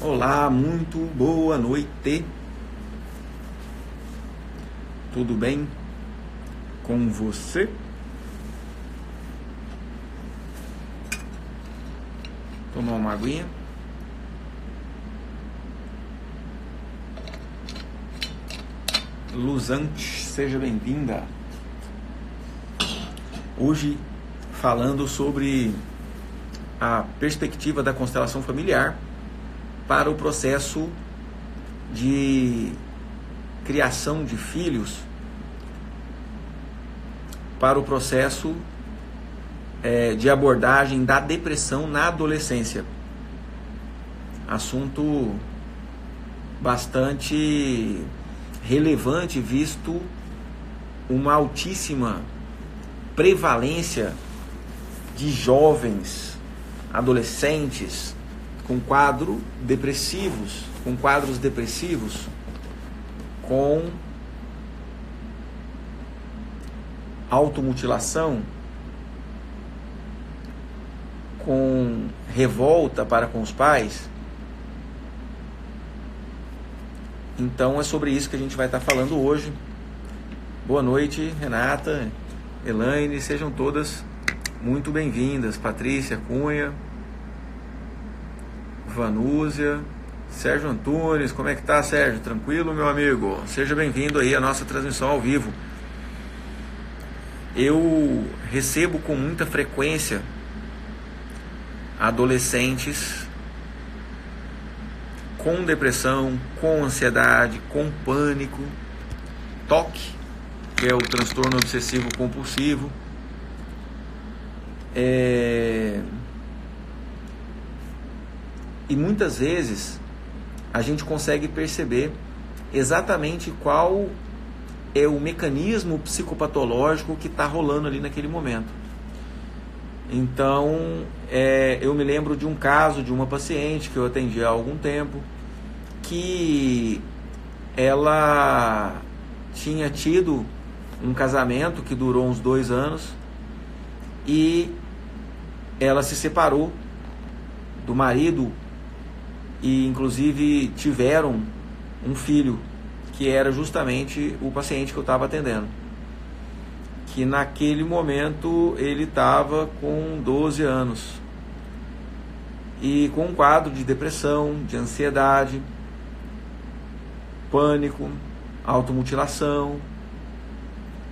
Olá, muito boa noite. Tudo bem com você? Tomar uma aguinha. Luzante, seja bem-vinda. Hoje falando sobre a perspectiva da constelação familiar para o processo de criação de filhos, para o processo de abordagem da depressão na adolescência. Assunto bastante relevante, visto uma altíssima prevalência de jovens, adolescentes com quadros depressivos, com automutilação, com revolta para com os pais. Então é sobre isso que a gente vai estar falando hoje. Boa noite, Renata, Elaine, sejam todas muito bem-vindas. Patrícia Cunha, Vanúzia, Sérgio Antunes, como é que tá, Sérgio? Tranquilo, meu amigo? Seja bem-vindo aí à nossa transmissão ao vivo. Eu recebo com muita frequência adolescentes com depressão, com ansiedade, com pânico, TOC, que é o transtorno obsessivo compulsivo, e muitas vezes a gente consegue perceber exatamente qual é o mecanismo psicopatológico que está rolando ali naquele momento. Então, eu me lembro de um caso de uma paciente que eu atendi há algum tempo, que ela tinha tido um casamento que durou uns 2 anos e ela se separou do marido e inclusive tiveram um filho, que era justamente o paciente que eu estava atendendo, que naquele momento ele estava com 12 anos e com um quadro de depressão, de ansiedade, pânico, automutilação,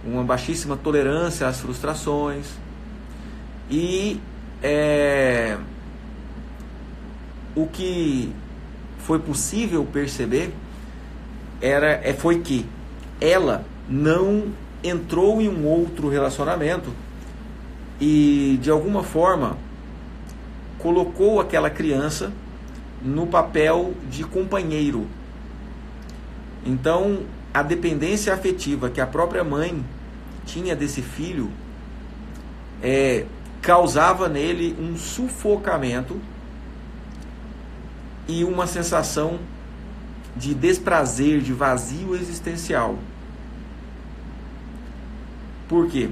uma baixíssima tolerância às frustrações. E o que foi possível perceber foi que ela não entrou em um outro relacionamento e de alguma forma colocou aquela criança no papel de companheiro. Então, a dependência afetiva que a própria mãe tinha desse filho causava nele um sufocamento e uma sensação de desprazer, de vazio existencial. Por quê?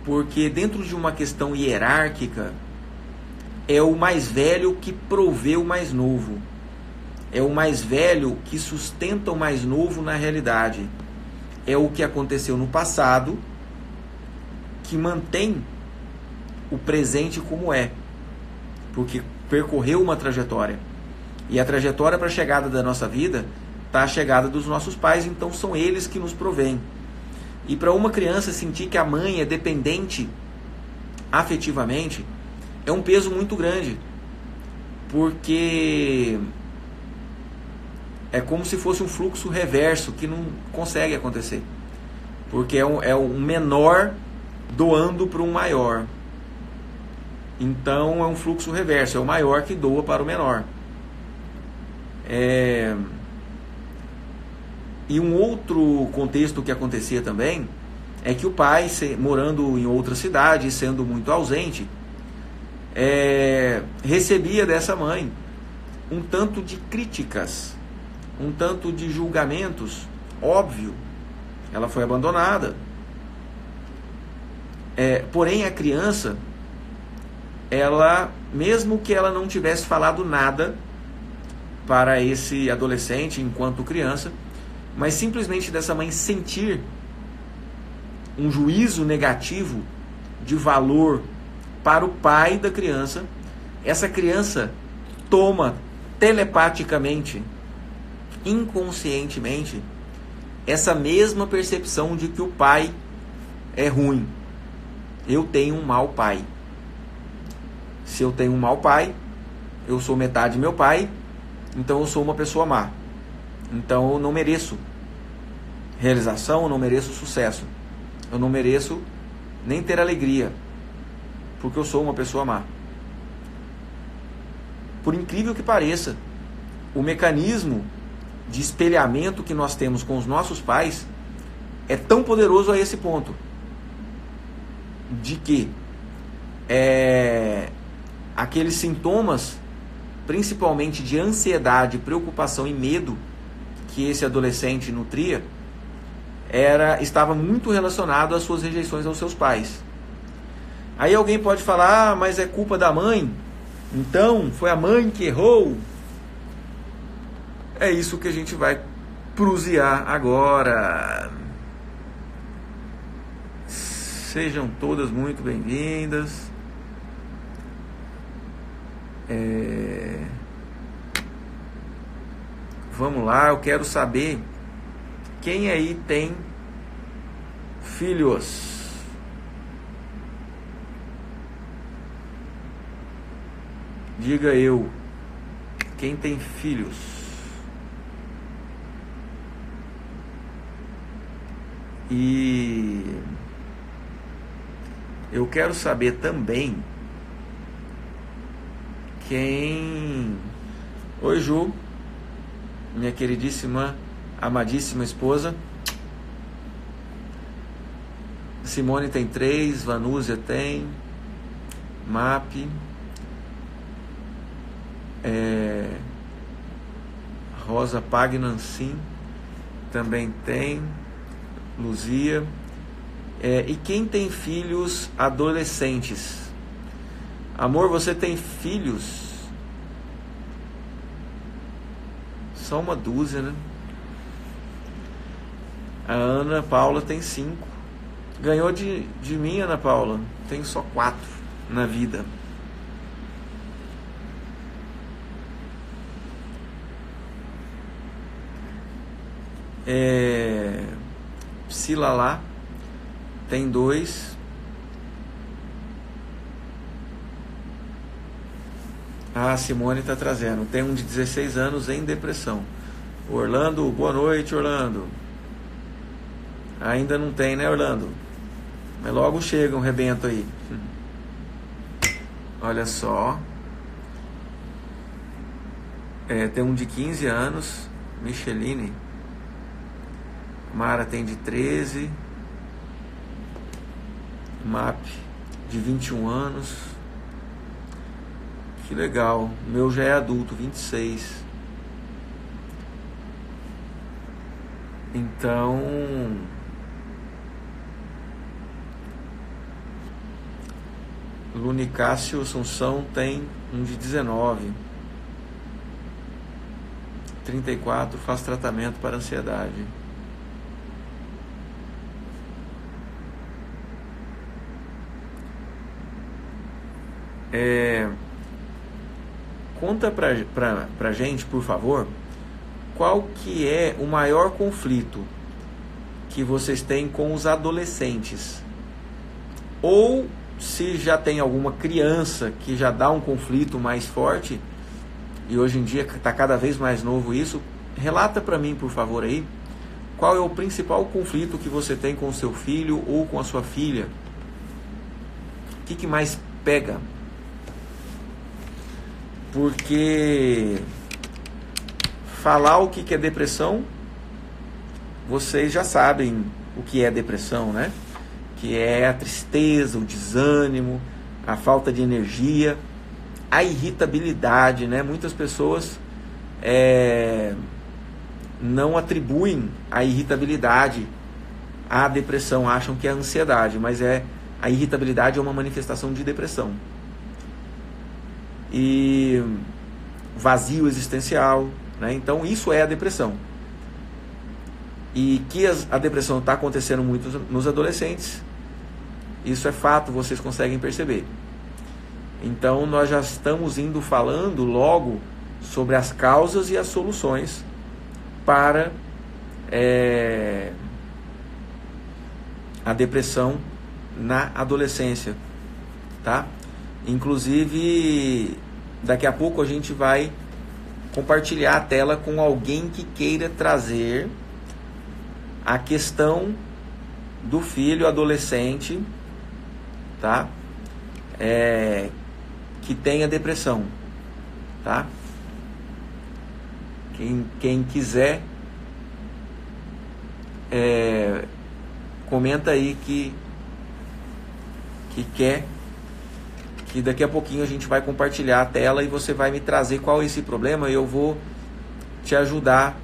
Porque dentro de uma questão hierárquica, é o mais velho que provê o mais novo. É o mais velho que sustenta o mais novo na realidade. É o que aconteceu no passado que mantém o presente como é. Porque percorreu uma trajetória. E a trajetória para a chegada da nossa vida está a chegada dos nossos pais, então são eles que nos provêm. E para uma criança sentir que a mãe é dependente afetivamente, é um peso muito grande. Porque é como se fosse um fluxo reverso que não consegue acontecer. Porque é um menor doando para um maior. Então é um fluxo reverso, é o maior que doa para o menor. E um outro contexto que acontecia também é que o pai, morando em outra cidade e sendo muito ausente, recebia dessa mãe um tanto de críticas, um tanto de julgamentos. Óbvio, ela foi abandonada. Porém, a criança, ela, mesmo que ela não tivesse falado nada, para esse adolescente enquanto criança, mas simplesmente dessa mãe sentir um juízo negativo de valor para o pai da criança, essa criança toma telepaticamente, inconscientemente, essa mesma percepção de que o pai é ruim. Eu tenho um mau pai. Se eu tenho um mau pai, eu sou metade meu pai, então eu sou uma pessoa má. Então eu não mereço realização, eu não mereço sucesso. Eu não mereço nem ter alegria, porque eu sou uma pessoa má. Por incrível que pareça, o mecanismo de espelhamento que nós temos com os nossos pais é tão poderoso a esse ponto, de que aqueles sintomas, principalmente de ansiedade, preocupação e medo que esse adolescente nutria, estava muito relacionado às suas rejeições aos seus pais. Aí alguém pode falar, mas é culpa da mãe, então foi a mãe que errou. É isso que a gente vai prusiar agora. Sejam todas muito bem-vindas. Vamos lá, eu quero saber quem aí tem filhos. Diga eu, quem tem filhos? E eu quero saber também quem... Oi, Ju, minha queridíssima, amadíssima esposa. Simone tem 3, Vanúzia tem, MAP, Rosa Pagnancin também tem, Luzia. E quem tem filhos adolescentes? Amor, você tem filhos? Só uma dúzia, né? A Ana Paula tem 5. Ganhou de mim, Ana Paula. Tenho só 4 na vida. Psilalá tem 2. A Simone está trazendo. Tem um de 16 anos em depressão. Orlando, boa noite, Orlando. Ainda não tem, né, Orlando? Mas logo chega um rebento aí. Olha só. Tem um de 15 anos, Micheline. Mara tem de 13. MAP de 21 anos. Que legal. O meu já é adulto, 26. Então, Lunicácio Assunção tem um de 19. 34, faz tratamento para ansiedade. Conta pra gente, por favor, qual que é o maior conflito que vocês têm com os adolescentes? Ou se já tem alguma criança que já dá um conflito mais forte, e hoje em dia está cada vez mais novo isso, relata para mim, por favor, aí, qual é o principal conflito que você tem com o seu filho ou com a sua filha? O que mais pega? Porque falar o que é depressão, vocês já sabem o que é depressão, né? Que é a tristeza, o desânimo, a falta de energia, a irritabilidade, né? Muitas pessoas não atribuem a irritabilidade à depressão, acham que é a ansiedade, mas a irritabilidade é uma manifestação de depressão. E vazio existencial, né? Então isso é a depressão. E que a depressão está acontecendo muito nos adolescentes, isso é fato, vocês conseguem perceber. Então nós já estamos falando logo sobre as causas e as soluções para a depressão na adolescência, tá? Inclusive, daqui a pouco a gente vai compartilhar a tela com alguém que queira trazer a questão do filho adolescente, tá? Que tenha depressão, tá? Quem quiser, comenta aí que quer, que daqui a pouquinho a gente vai compartilhar a tela e você vai me trazer qual é esse problema e eu vou te ajudar,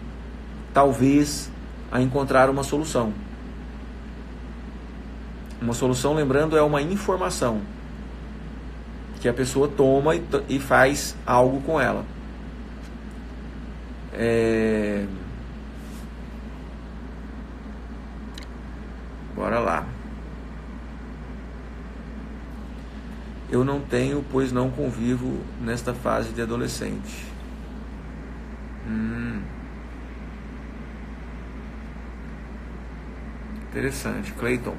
talvez, a encontrar uma solução. Uma solução, lembrando, é uma informação que a pessoa toma e faz algo com ela. Bora lá. Eu não tenho, pois não convivo nesta fase de adolescente. Interessante, Cleiton.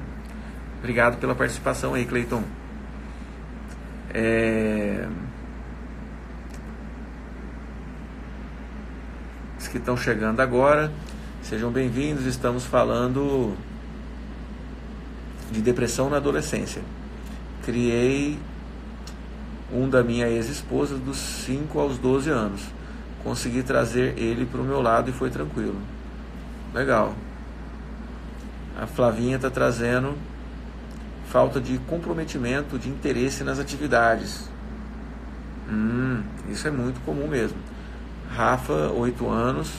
Obrigado pela participação aí, Cleiton. Os que estão chegando agora, sejam bem-vindos. Estamos falando de depressão na adolescência. Criei um da minha ex-esposa dos 5 aos 12 anos. Consegui trazer ele para o meu lado e foi tranquilo. Legal. A Flavinha está trazendo falta de comprometimento, de interesse nas atividades. Isso é muito comum mesmo. Rafa, 8 anos,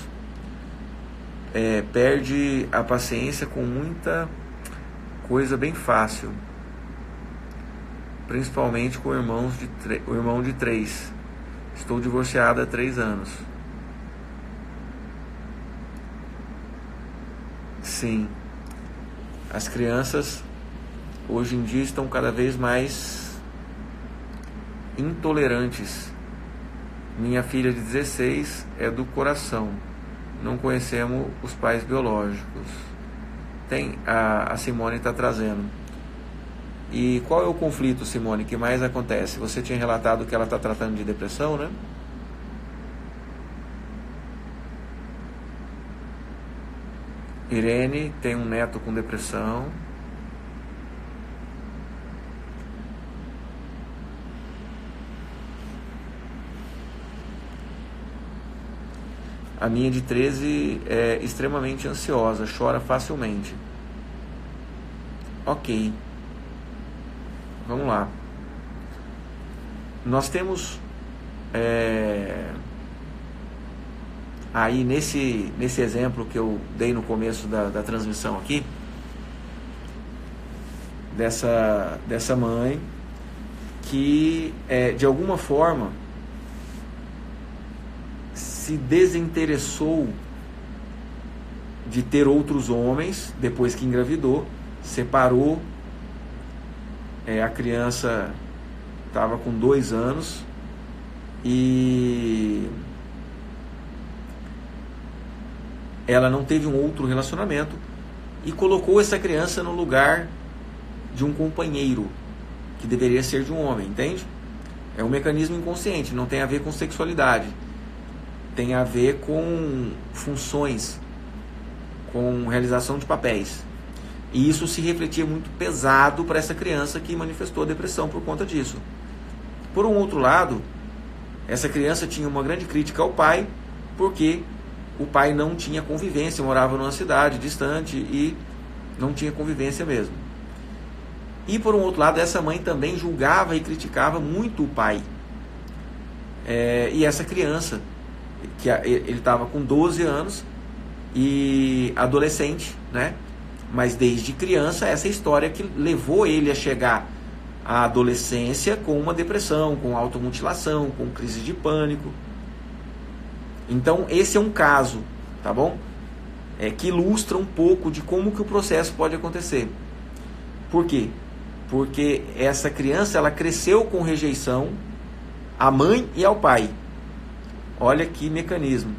perde a paciência com muita coisa bem fácil. Principalmente com o irmão de 3. Estou divorciada há 3 anos. Sim. As crianças hoje em dia estão cada vez mais intolerantes. Minha filha de 16 é do coração. Não conhecemos os pais biológicos. A Simone está trazendo. E qual é o conflito, Simone, que mais acontece? Você tinha relatado que ela está tratando de depressão, né? Irene tem um neto com depressão. A minha de 13 é extremamente ansiosa, chora facilmente. Ok. Vamos lá. Nós temos aí nesse exemplo que eu dei no começo da transmissão aqui, dessa mãe que de alguma forma se desinteressou de ter outros homens depois que engravidou, separou. A criança estava com 2 anos e ela não teve um outro relacionamento e colocou essa criança no lugar de um companheiro que deveria ser de um homem, entende? É um mecanismo inconsciente, não tem a ver com sexualidade, tem a ver com funções, com realização de papéis. E isso se refletia muito pesado para essa criança que manifestou a depressão por conta disso. Por um outro lado, essa criança tinha uma grande crítica ao pai, porque o pai não tinha convivência, morava numa cidade distante e não tinha convivência mesmo. E por um outro lado, essa mãe também julgava e criticava muito o pai. E essa criança, que ele estava com 12 anos e adolescente, né? Mas desde criança, essa história que levou ele a chegar à adolescência com uma depressão, com automutilação, com crise de pânico. Então esse é um caso, tá bom? Que ilustra um pouco de como que o processo pode acontecer. Por quê? Porque essa criança ela cresceu com rejeição à mãe e ao pai. Olha que mecanismo.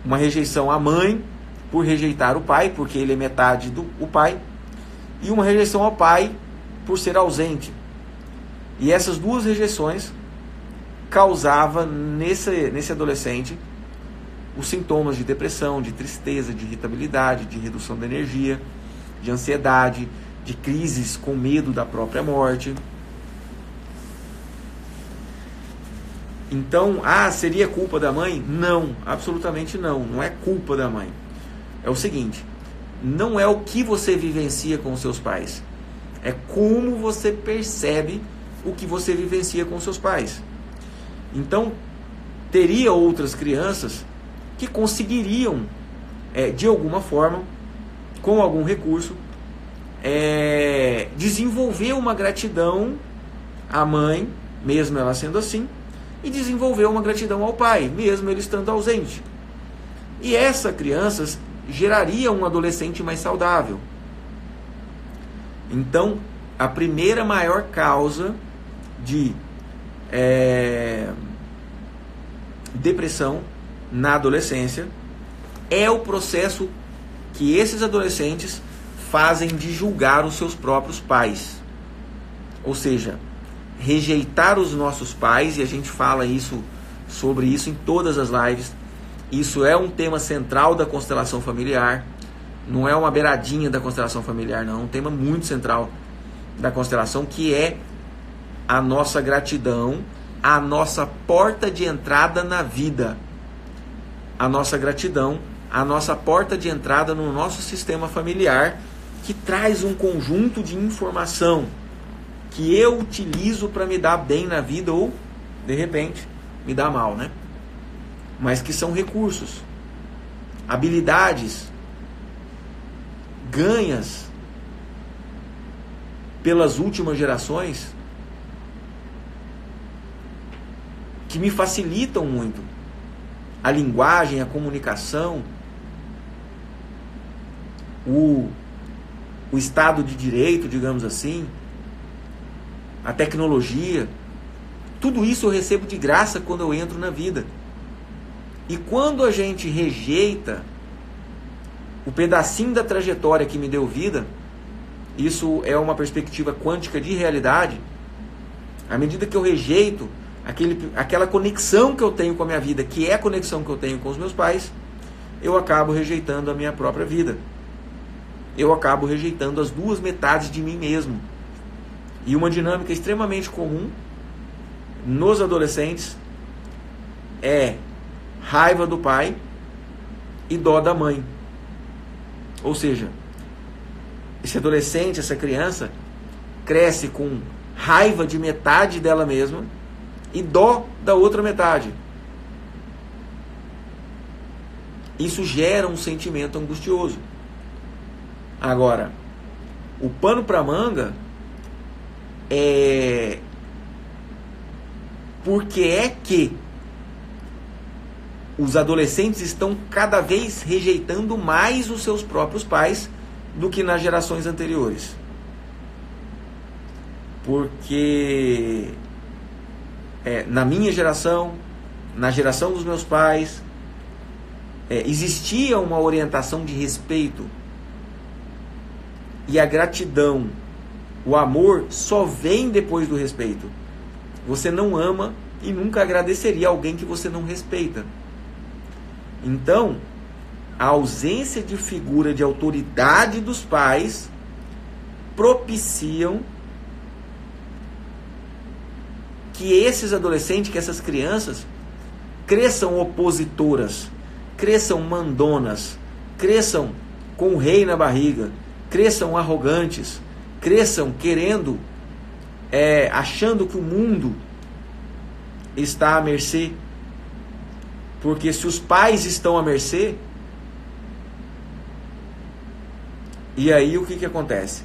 Uma rejeição à mãe por rejeitar o pai, porque ele é metade do pai, e uma rejeição ao pai por ser ausente. E essas duas rejeições causavam nesse adolescente os sintomas de depressão, de tristeza, de irritabilidade, de redução da energia, de ansiedade, de crises com medo da própria morte. Então, seria culpa da mãe? Não, absolutamente não. Não é culpa da mãe. É o seguinte, não é o que você vivencia com os seus pais. É como você percebe o que você vivencia com os seus pais. Então, teria outras crianças que conseguiriam, de alguma forma, com algum recurso, desenvolver uma gratidão à mãe, mesmo ela sendo assim, e desenvolver uma gratidão ao pai, mesmo ele estando ausente. E essa criança geraria um adolescente mais saudável. Então, a primeira maior causa de depressão na adolescência é o processo que esses adolescentes fazem de julgar os seus próprios pais. Ou seja, rejeitar os nossos pais, e a gente fala sobre isso em todas as lives. Isso é um tema central da constelação familiar, não é uma beiradinha da constelação familiar, não, é um tema muito central da constelação, que é a nossa gratidão, a nossa porta de entrada na vida. A nossa gratidão, a nossa porta de entrada no nosso sistema familiar, que traz um conjunto de informação que eu utilizo para me dar bem na vida ou, de repente, me dar mal, né? Mas que são recursos, habilidades, ganhas pelas últimas gerações, que me facilitam muito a linguagem, a comunicação, o Estado de Direito, digamos assim, a tecnologia. Tudo isso eu recebo de graça quando eu entro na vida. E quando a gente rejeita o pedacinho da trajetória que me deu vida, isso é uma perspectiva quântica de realidade. À medida que eu rejeito aquela conexão que eu tenho com a minha vida, que é a conexão que eu tenho com os meus pais, eu acabo rejeitando a minha própria vida. Eu acabo rejeitando as duas metades de mim mesmo. E uma dinâmica extremamente comum nos adolescentes é raiva do pai e dó da mãe. Ou seja, esse adolescente, essa criança, cresce com raiva de metade dela mesma e dó da outra metade. Isso gera um sentimento angustioso. Agora, o pano para manga é porque é que os adolescentes estão cada vez rejeitando mais os seus próprios pais do que nas gerações anteriores. Porque na minha geração, na geração dos meus pais, existia uma orientação de respeito. E a gratidão, o amor só vem depois do respeito. Você não ama e nunca agradeceria alguém que você não respeita. Então, a ausência de figura de autoridade dos pais propiciam que esses adolescentes, que essas crianças cresçam opositoras, cresçam mandonas, cresçam com o rei na barriga, cresçam arrogantes, cresçam querendo, achando que o mundo está à mercê. Porque se os pais estão à mercê, e aí o que acontece?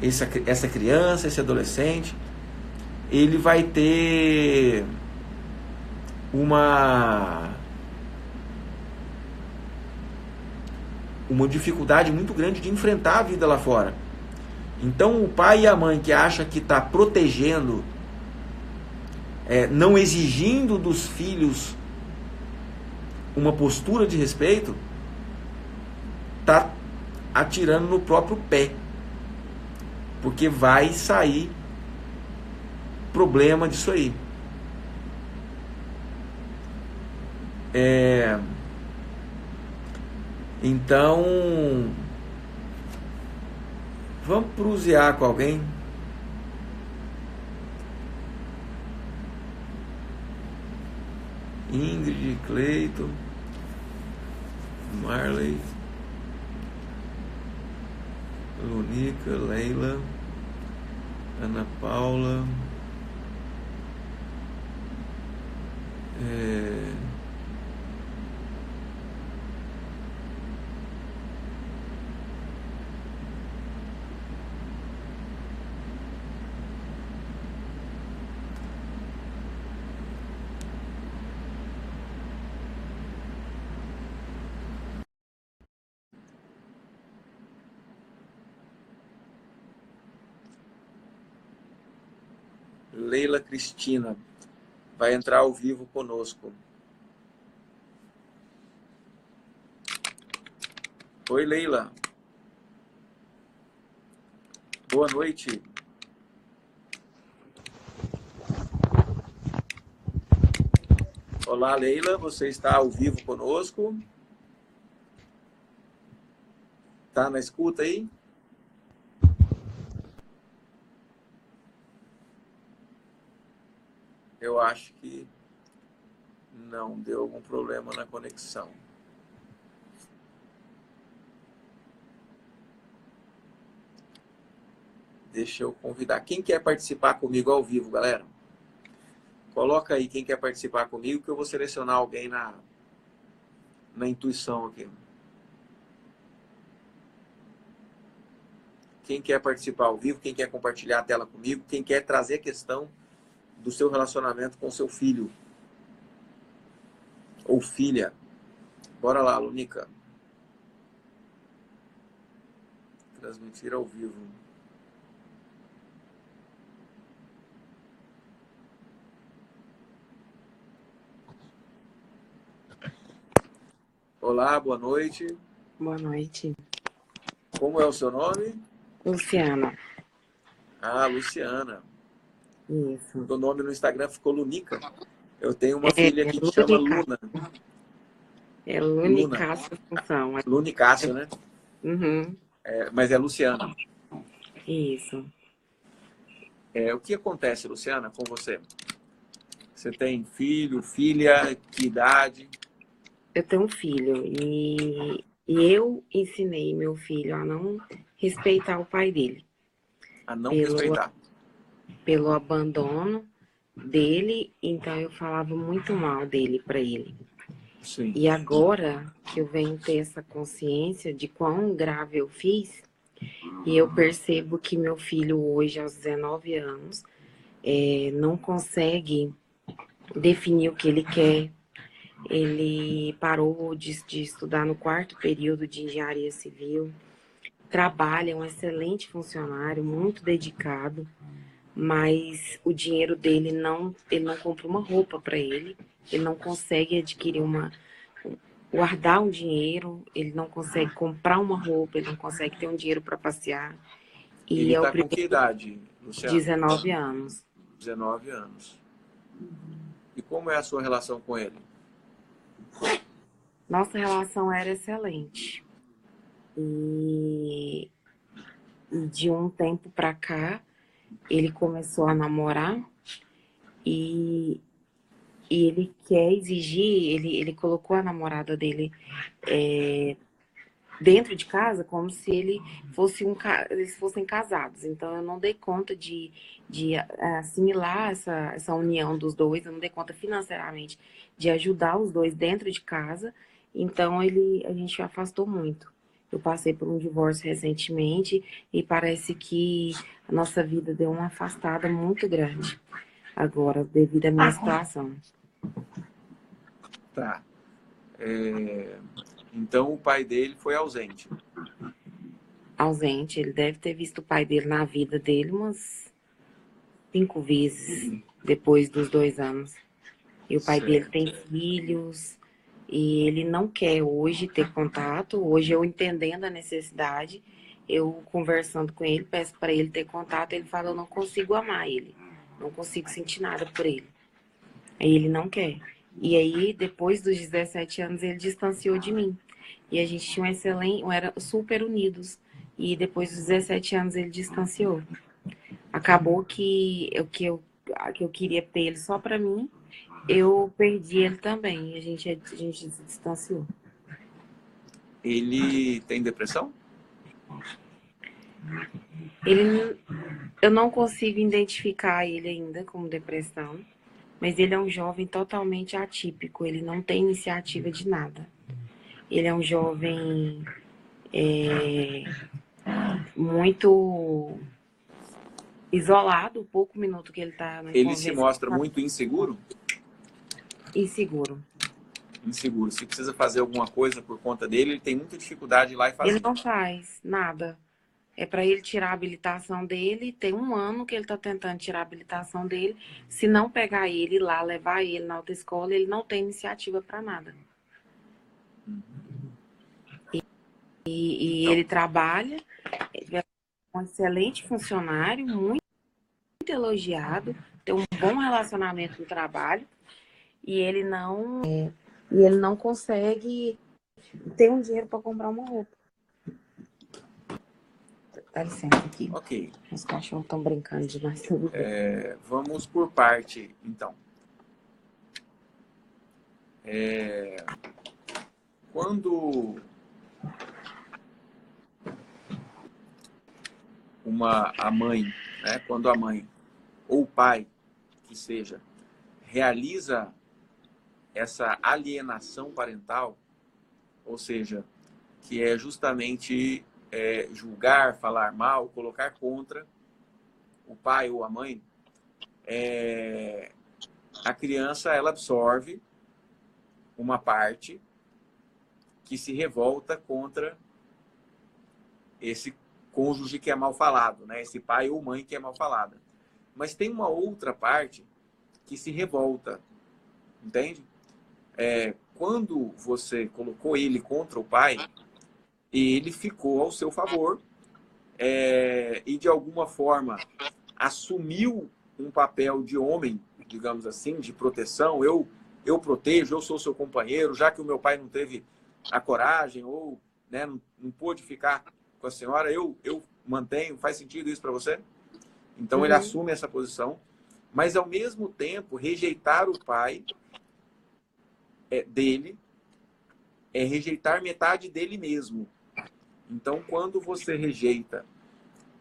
Essa criança, esse adolescente, ele vai ter uma dificuldade muito grande de enfrentar a vida lá fora. Então o pai e a mãe que acha que está protegendo, não exigindo dos filhos uma postura de respeito, está atirando no próprio pé. Porque vai sair problema disso aí. Então, vamos prosear com alguém. Ingrid, Cleiton, Marley, Lunica, Leila, Ana Paula, Leila Cristina vai entrar ao vivo conosco. Oi, Leila. Boa noite. Olá, Leila. Você está ao vivo conosco? Tá na escuta aí? Eu acho que não, deu algum problema na conexão. Deixa eu convidar. Quem quer participar comigo ao vivo, galera? Coloca aí quem quer participar comigo que eu vou selecionar alguém na intuição aqui. Quem quer participar ao vivo, quem quer compartilhar a tela comigo, quem quer trazer a questão do seu relacionamento com seu filho ou filha. Bora lá, Lunica. Transmitir ao vivo. Olá, boa noite. Boa noite. Como é o seu nome? Luciana. Ah, Luciana. Isso. O nome no Instagram ficou Lunica. Eu tenho uma filha que chama Luna. É Lunicácio Função. Lunicácio, né? Uhum. Mas é Luciana. Isso. O que acontece, Luciana, com você? Você tem filho, filha, que idade? Eu tenho um filho e eu ensinei meu filho a não respeitar o pai dele. A não respeitar. Pelo abandono dele, então eu falava muito mal dele para ele. Sim. E agora que eu venho ter essa consciência de quão grave eu fiz, e eu percebo que meu filho hoje, aos 19 anos, não consegue definir o que ele quer. Ele parou de estudar no 4º período de engenharia civil, trabalha, é um excelente funcionário, muito dedicado, mas o dinheiro dele ele não compra uma roupa para ele não consegue adquirir guardar um dinheiro, ele não consegue comprar uma roupa, ele não consegue ter um dinheiro para passear. E ele está com que idade, Luciano? 19 anos. 19 anos. E como é a sua relação com ele? Nossa relação era excelente. E de um tempo para cá, ele começou a namorar e ele quer exigir, ele colocou a namorada dele dentro de casa como se eles fossem casados. Então eu não dei conta de assimilar essa união dos dois, eu não dei conta financeiramente de ajudar os dois dentro de casa. Então a gente afastou muito. Eu passei por um divórcio recentemente e parece que a nossa vida deu uma afastada muito grande agora, devido à minha situação. Tá. Então o pai dele foi ausente. Ausente. Ele deve ter visto o pai dele na vida dele umas 5 vezes depois dos 2 anos. E o pai dele Certo. tem filhos e ele não quer hoje ter contato. Hoje eu entendendo a necessidade, eu conversando com ele, peço para ele ter contato, ele fala, eu não consigo amar ele, não consigo sentir nada por ele. Aí ele não quer. E aí, depois dos 17 anos, ele distanciou de mim. E a gente tinha um excelente, era super unidos. E depois dos 17 anos, ele distanciou. Acabou que eu queria ter ele só pra mim, eu perdi ele também. A gente se distanciou. Ele tem depressão? Ele, eu não consigo identificar ele ainda como depressão, mas ele é um jovem totalmente atípico. Ele não tem iniciativa de nada. Ele é um jovem muito isolado, o pouco minuto que ele está na Ele se conversa, mostra muito inseguro? inseguro. Inseguro. Se precisa fazer alguma coisa por conta dele, ele tem muita dificuldade de ir lá e Ele fazer. não faz nada. É para ele tirar a habilitação dele. Tem 1 ano que ele está tentando tirar a habilitação dele. Se não pegar ele lá, levar ele na autoescola, ele não tem iniciativa para nada. E Então, ele trabalha, ele é um excelente funcionário, muito elogiado, tem um bom relacionamento no trabalho e ele não consegue ter um dinheiro para comprar uma roupa. Dá licença aqui. ok. Os cachorros estão brincando demais. Vamos por parte, então. Quando a mãe, né, quando a mãe ou o pai, que seja, realiza essa alienação parental, ou seja, que é justamente julgar, falar mal, colocar contra o pai ou a mãe, a criança ela absorve uma parte que se revolta contra esse cônjuge que é mal falado, né? Esse pai ou mãe que é mal falada. Mas tem uma outra parte que se revolta, entende? Quando você colocou ele contra o pai, ele ficou ao seu favor e de alguma forma assumiu um papel de homem, digamos assim, de proteção. Eu protejo, eu sou seu companheiro, já que o meu pai não teve a coragem ou, né, não pôde ficar com a senhora, eu mantenho. Faz sentido isso para você? Então ele assume essa posição, mas ao mesmo tempo rejeitar o pai dele é rejeitar metade dele mesmo. Então quando você rejeita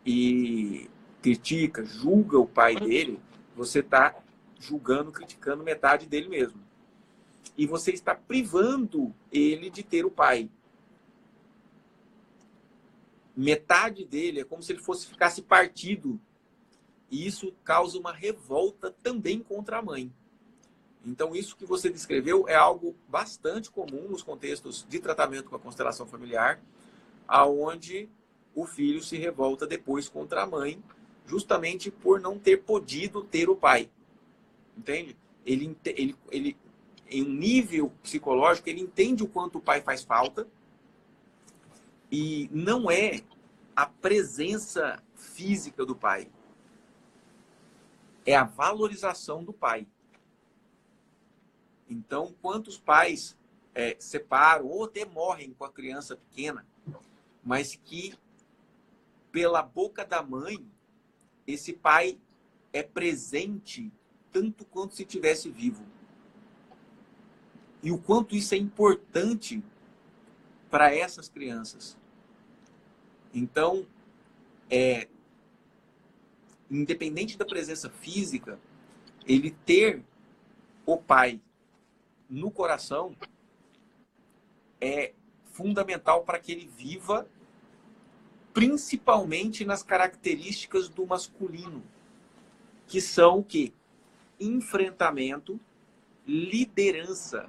e critica, julga o pai dele, você está julgando, criticando metade dele mesmo. E você está privando ele de ter o pai. Metade dele é como se ele ficasse partido. E isso causa uma revolta também contra a mãe. Então, isso que você descreveu é algo bastante comum nos contextos de tratamento com a constelação familiar, aonde o filho se revolta depois contra a mãe, justamente por não ter podido ter o pai. Entende? Ele em um nível psicológico, ele entende o quanto o pai faz falta e não é a presença física do pai. É a valorização do pai. Então, quantos pais separam ou até morrem com a criança pequena, mas que pela boca da mãe, esse pai é presente tanto quanto se estivesse vivo. E o quanto isso é importante para essas crianças. Então, independente da presença física, ele ter o pai no coração é fundamental para que ele viva, principalmente nas características do masculino, que são o quê? Enfrentamento, liderança,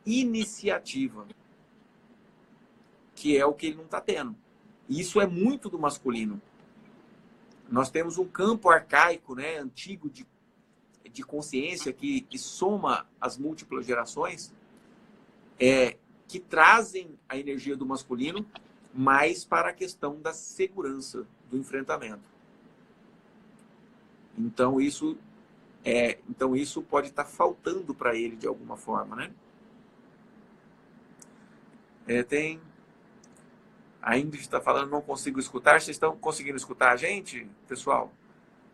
iniciativa. que é o que ele não está tendo. E isso é muito do masculino. Nós temos um campo arcaico, né, antigo de consciência que soma as múltiplas gerações, que trazem a energia do masculino mais para a questão da segurança, do enfrentamento. Então isso pode estar faltando para ele de alguma forma, né? A Ingrid está falando, não consigo escutar. Vocês estão conseguindo escutar a gente, pessoal?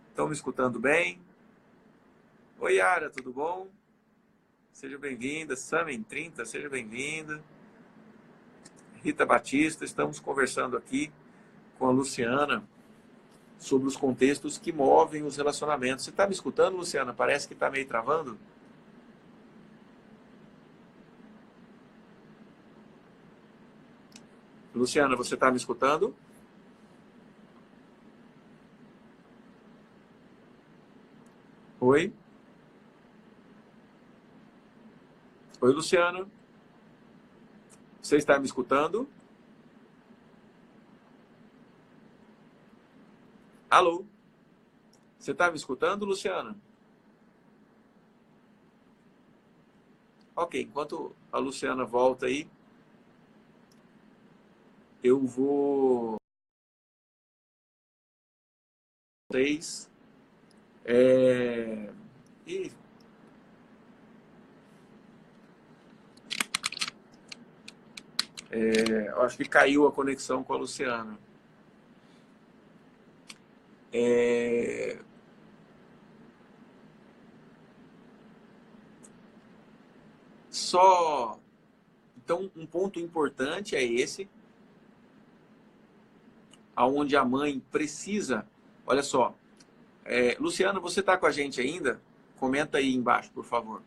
Estão me escutando bem? Oi, Yara, tudo bom? Seja bem-vinda. Samen 30, seja bem-vinda. Rita Batista, estamos conversando aqui com a Luciana sobre os contextos que movem os relacionamentos. Você está me escutando, Luciana? Parece que está meio travando. Luciana, você está me escutando? Oi? Oi, Luciana. Você está me escutando? Alô? Você está me escutando, Luciana? Ok, enquanto a Luciana volta aí, eu vou... Vocês... Eu acho que caiu a conexão com a Luciana. Então, um ponto importante é esse, aonde a mãe precisa... Olha só, Luciana, você está com a gente ainda? Comenta aí embaixo, por favor.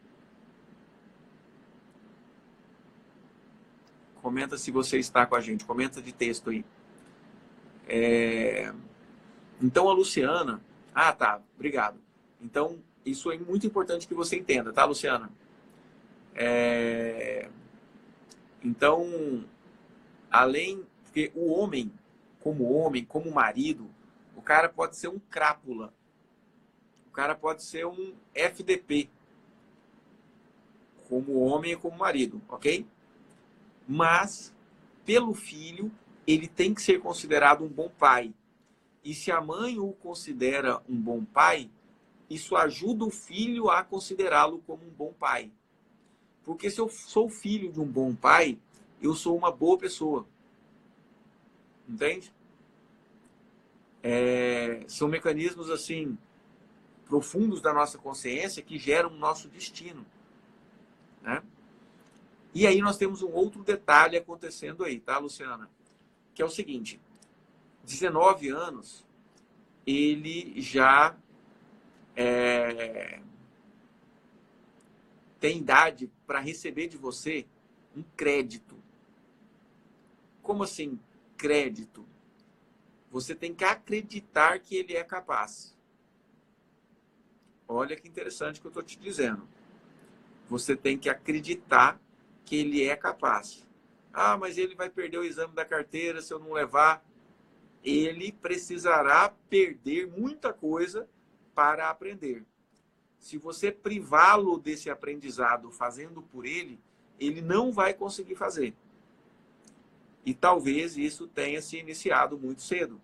Comenta se você está com a gente. Comenta de texto aí. Então, a Luciana... Ah, tá. Obrigado. Então, isso é muito importante que você entenda, tá, Luciana? Então, além... Porque o homem, como marido, o cara pode ser um crápula. O cara pode ser um FDP. Como homem e como marido, ok? Mas, pelo filho, ele tem que ser considerado um bom pai. E se a mãe o considera um bom pai, isso ajuda o filho a considerá-lo como um bom pai. Porque se eu sou filho de um bom pai, eu sou uma boa pessoa. Entende? São mecanismos assim profundos da nossa consciência que geram o nosso destino, né? E aí nós temos um outro detalhe acontecendo aí, tá, Luciana? Que é o seguinte, 19 anos, ele já tem idade para receber de você um crédito. Como assim, crédito? Você tem que acreditar que ele é capaz. Olha que interessante que eu estou te dizendo. Você tem que acreditar que ele é capaz. Ah, mas ele vai perder o exame da carteira se eu não levar. Ele precisará perder muita coisa para aprender. Se você privá-lo desse aprendizado fazendo por ele, ele não vai conseguir fazer. E talvez isso tenha se iniciado muito cedo.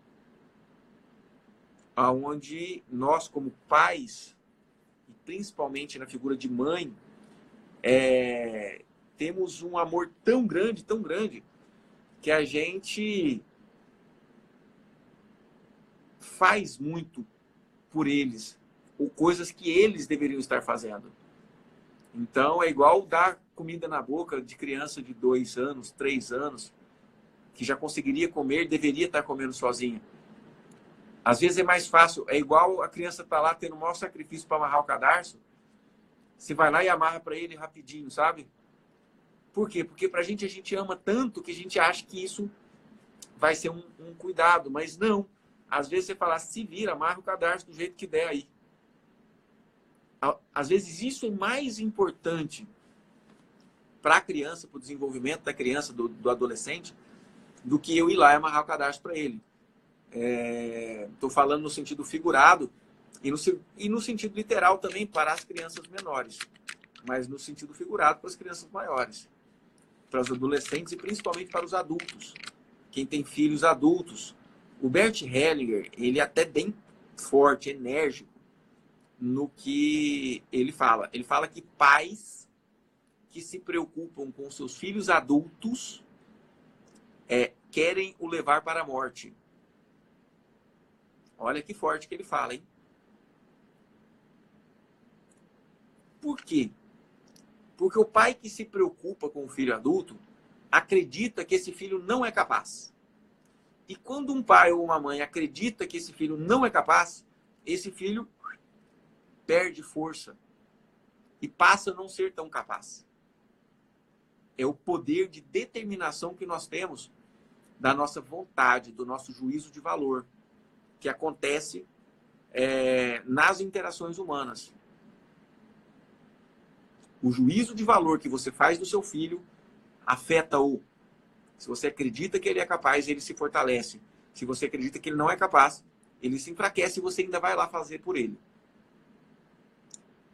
Onde nós, como pais, e principalmente na figura de mãe, temos um amor tão grande, que a gente faz muito por eles, ou coisas que eles deveriam estar fazendo. Então, é igual dar comida na boca de criança de 2 anos, 3 anos, que já conseguiria comer, deveria estar comendo sozinha. Às vezes é mais fácil, é igual a criança estar lá tendo o maior sacrifício para amarrar o cadarço, você vai lá e amarra para ele rapidinho, sabe? Por quê? Porque pra gente, a gente ama tanto que a gente acha que isso vai ser um cuidado, mas não. Às vezes você fala, se vira, amarra o cadarço do jeito que der aí. Às vezes isso é mais importante para a criança, para o desenvolvimento da criança, do adolescente, do que eu ir lá e amarrar o cadastro para ele. Estou falando no sentido figurado e no sentido literal também para as crianças menores, mas no sentido figurado para as crianças maiores, para os adolescentes e principalmente para os adultos. Quem tem filhos adultos. O Bert Hellinger, ele é até bem forte, enérgico no que ele fala. Ele fala que pais que se preocupam com seus filhos adultos querem o levar para a morte. Olha que forte que ele fala, hein? Por quê? Porque o pai que se preocupa com o filho adulto acredita que esse filho não é capaz. E quando um pai ou uma mãe acredita que esse filho não é capaz, esse filho perde força e passa a não ser tão capaz. É o poder de determinação que nós temos da nossa vontade, do nosso juízo de valor, que acontece nas interações humanas. O juízo de valor que você faz do seu filho afeta-o. Se você acredita que ele é capaz, ele se fortalece. Se você acredita que ele não é capaz, ele se enfraquece e você ainda vai lá fazer por ele.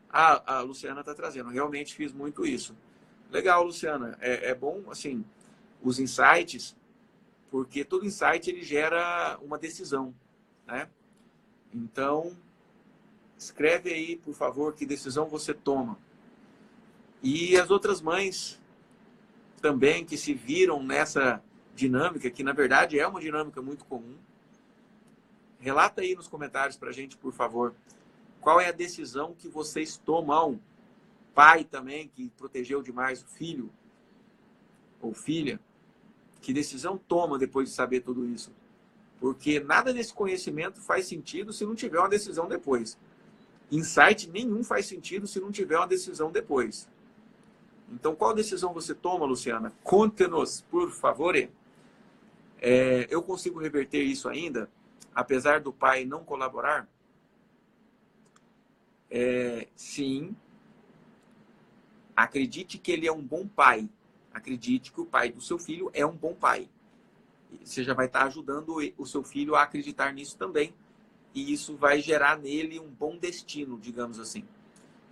A Luciana está trazendo. Realmente fiz muito isso. Legal, Luciana. É bom, assim, os insights, porque todo insight ele gera uma decisão, né? Então, escreve aí, por favor, que decisão você toma. E as outras mães também que se viram nessa dinâmica, que na verdade é uma dinâmica muito comum. Relata aí nos comentários para a gente, por favor, qual é a decisão que vocês tomam. Pai também, que protegeu demais o filho ou filha, que decisão toma depois de saber tudo isso? Porque nada desse conhecimento faz sentido se não tiver uma decisão depois. Insight nenhum faz sentido se não tiver uma decisão depois. Então, qual decisão você toma, Luciana? Conte-nos, por favor. Eu consigo reverter isso ainda, apesar do pai não colaborar? Sim. Acredite que ele é um bom pai. Acredite que o pai do seu filho é um bom pai. Você já vai estar ajudando o seu filho a acreditar nisso também. E isso vai gerar nele um bom destino, digamos assim.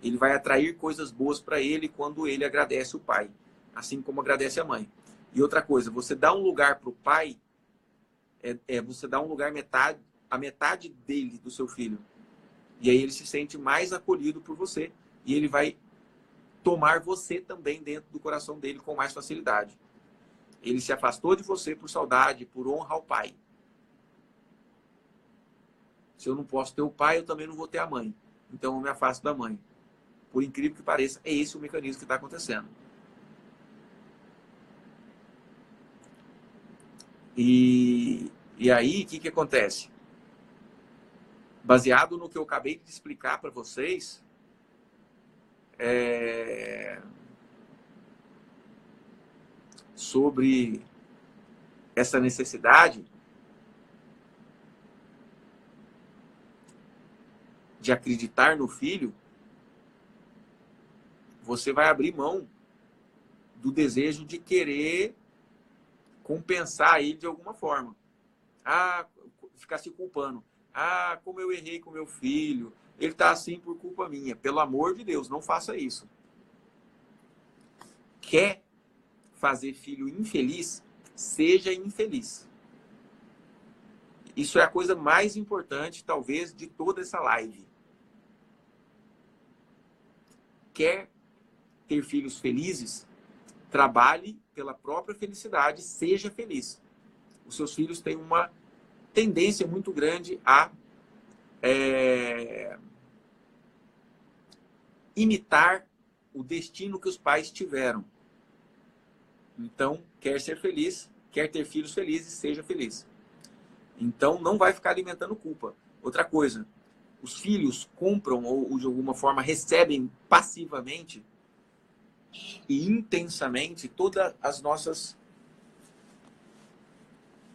Ele vai atrair coisas boas para ele quando ele agradece o pai, assim como agradece a mãe. E outra coisa, você dá um lugar para o pai, você dá um lugar a metade dele, do seu filho. E aí ele se sente mais acolhido por você. E ele vai tomar você também dentro do coração dele com mais facilidade. Ele se afastou de você por saudade, por honra ao pai. Se eu não posso ter o pai, eu também não vou ter a mãe. Então eu me afasto da mãe. Por incrível que pareça, é esse o mecanismo que está acontecendo. E aí, o que acontece? Baseado no que eu acabei de explicar para vocês, sobre essa necessidade de acreditar no filho, você vai abrir mão do desejo de querer compensar ele de alguma forma. Ficar se culpando. Como eu errei com meu filho, ele está assim por culpa minha. Pelo amor de Deus, não faça isso. Quer fazer filho infeliz? Seja infeliz. Isso é a coisa mais importante, talvez, de toda essa live. Quer ter filhos felizes? Trabalhe pela própria felicidade, seja feliz. Os seus filhos têm uma tendência muito grande a imitar o destino que os pais tiveram. Então, quer ser feliz, quer ter filhos felizes, seja feliz. Então, não vai ficar alimentando culpa. Outra coisa, os filhos compram ou de alguma forma recebem passivamente e intensamente todas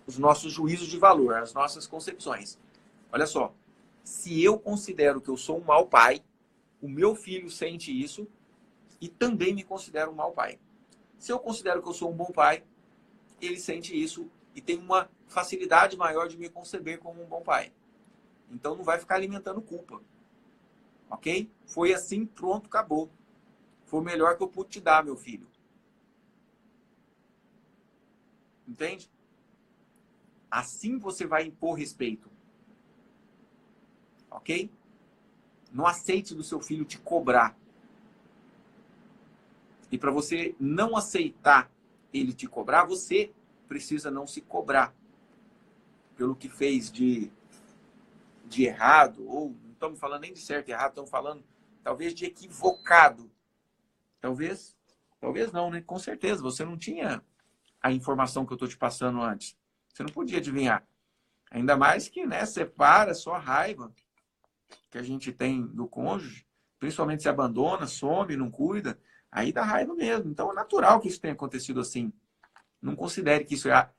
os nossos juízos de valor, as nossas concepções. Olha só, se eu considero que eu sou um mau pai, o meu filho sente isso e também me considera um mau pai. Se eu considero que eu sou um bom pai, ele sente isso e tem uma facilidade maior de me conceber como um bom pai. Então não vai ficar alimentando culpa. Ok? Foi assim, pronto, acabou. Foi o melhor que eu pude te dar, meu filho. Entende? Assim você vai impor respeito. Ok? Não aceite do seu filho te cobrar. E para você não aceitar ele te cobrar, você precisa não se cobrar pelo que fez de errado, ou não estamos falando nem de certo e errado, estamos falando talvez de equivocado. Talvez não, né? Com certeza, você não tinha a informação que eu estou te passando antes. Você não podia adivinhar. Ainda mais que, né, separa só a raiva que a gente tem do cônjuge, principalmente se abandona, some, não cuida, aí dá raiva mesmo. Então é natural que isso tenha acontecido assim. Não considere que isso é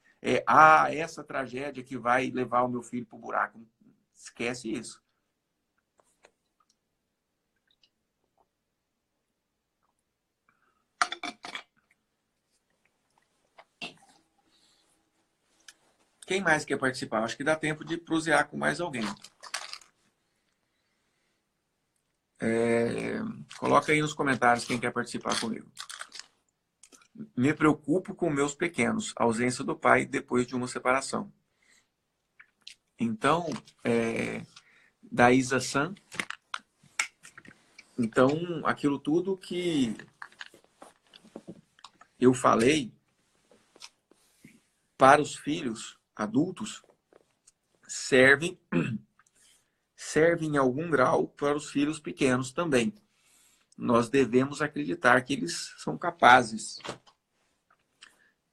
essa tragédia que vai levar o meu filho para o buraco. Esquece isso. Quem mais quer participar? Acho que dá tempo de prosear com mais alguém. Coloca aí nos comentários quem quer participar comigo. Me preocupo com meus pequenos, ausência do pai depois de uma separação. Então, da Isa San, então, aquilo tudo que eu falei para os filhos adultos servem em algum grau para os filhos pequenos também. Nós devemos acreditar que eles são capazes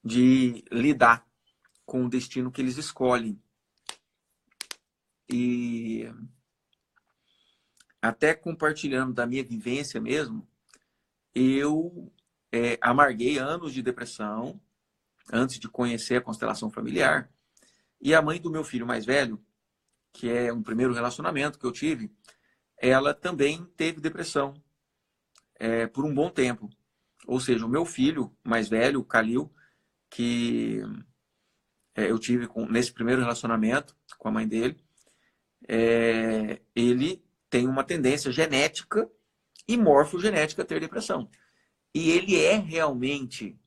de lidar com o destino que eles escolhem. E até compartilhando da minha vivência mesmo, eu amarguei anos de depressão antes de conhecer a constelação familiar. E a mãe do meu filho mais velho, que é um primeiro relacionamento que eu tive, ela também teve depressão por um bom tempo. Ou seja, o meu filho mais velho, o Khalil, que eu tive nesse primeiro relacionamento com a mãe dele, ele tem uma tendência genética e morfogenética a ter depressão. E ele é realmente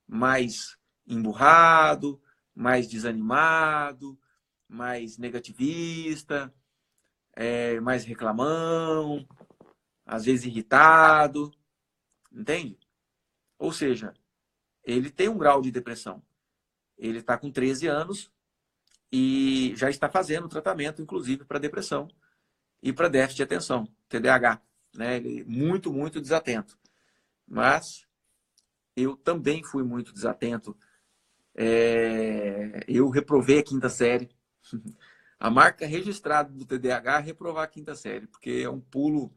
mais emburrado, mais desanimado, mais negativista, mais reclamão, às vezes irritado, entende? Ou seja, ele tem um grau de depressão. Ele está com 13 anos e já está fazendo tratamento, inclusive, para depressão e para déficit de atenção, TDAH. Né? Ele é muito, muito desatento. Mas eu também fui muito desatento. Eu reprovei a quinta série. A marca registrada do TDAH é reprovar a quinta série, porque é um pulo